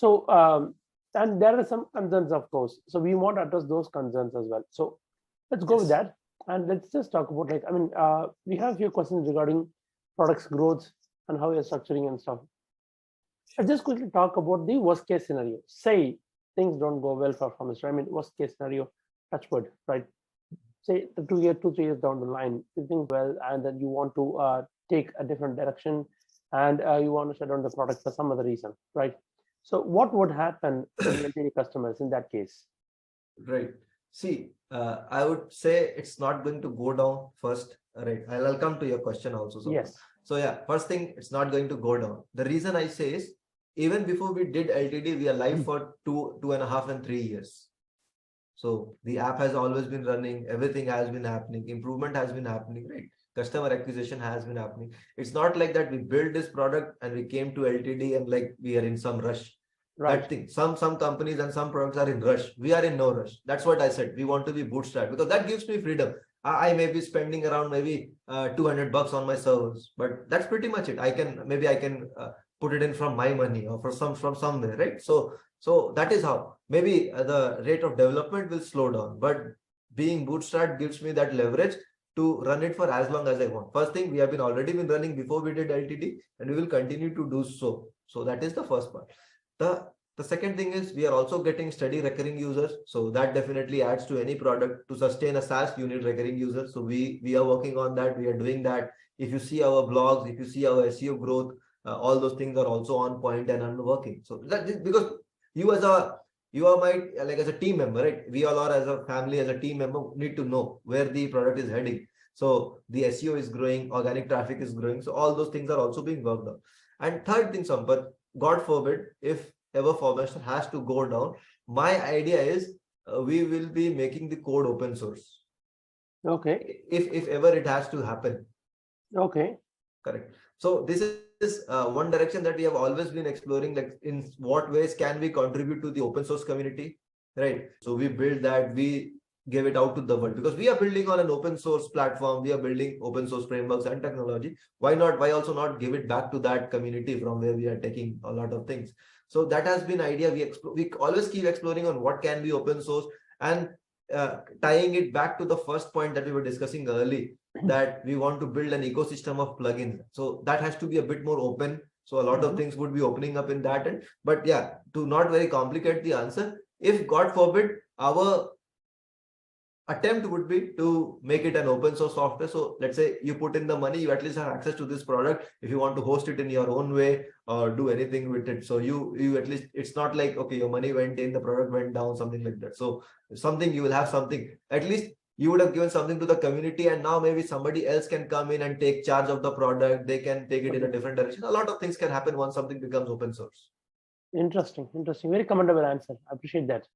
So, and there are some concerns, of course. So we want to address those concerns as well. So let's go with that. And let's just talk about, like, we have a few questions regarding products growth and how you're structuring and stuff. Let's just quickly talk about the worst case scenario. Say things don't go well for Mr. Worst case scenario, touch wood, right? Say 2 3 years down the line, you think well, and then you want to take a different direction, and you want to shut down the product for some other reason, right? So what would happen to the LTD customers in that case? Right. See, I would say it's not going to go down first. Right. I'll come to your question also. So, yes. So yeah, first thing, it's not going to go down. The reason I say is, even before we did LTD, we are live for 2.5 and 3 years. So the app has always been running, everything has been happening, improvement has been happening, right? Customer acquisition has been happening. It's not like that we built this product and we came to LTD and like we are in some rush. Right. That thing. Some companies and some products are in rush. We are in no rush. That's what I said. We want to be bootstrapped because that gives me freedom. I may be spending around maybe $200 on my servers, but that's pretty much it. I can put it in from my money or from somewhere, right? So that is how maybe the rate of development will slow down, but being bootstrapped gives me that leverage to run it for as long as I want. First thing, we have already been running before we did LTD, and we will continue to do so. So that is the first part. The second thing is we are also getting steady recurring users. So that definitely adds to any product. To sustain a SaaS, you need recurring users. So we are working on that. We are doing that. If you see our blogs, if you see our SEO growth, all those things are also on point and working. So that is because you are my, like, as a team member, right? We all are, as a family, as a team member, need to know where the product is heading. So the SEO is growing, organic traffic is growing. So all those things are also being worked on. And third thing, Sampath, God forbid, if ever formation has to go down, my idea is we will be making the code open source. Okay. If ever it has to happen. Okay. Correct. So this is one direction that we have always been exploring, like in what ways can we contribute to the open source community, right? So we build that, we give it out to the world because we are building on an open source platform. We are building open source frameworks and technology. Why also not give it back to that community from where we are taking a lot of things? So that has been idea. We always keep exploring on what can be open source and tying it back to the first point that we were discussing early, that we want to build an ecosystem of plugins. So that has to be a bit more open. So a lot of things would be opening up in that end. But yeah, to not very complicate the answer, if God forbid, our attempt would be to make it an open source software. So let's say you put in the money, you at least have access to this product. If you want to host it in your own way or do anything with it, so you at least, it's not like, okay, your money went in, the product went down, something like that. So something, you will have something, at least you would have given something to the community, and now maybe somebody else can come in and take charge of the product. They can take it in a different direction. A lot of things can happen once something becomes open source. Interesting. Very commendable answer. I appreciate that.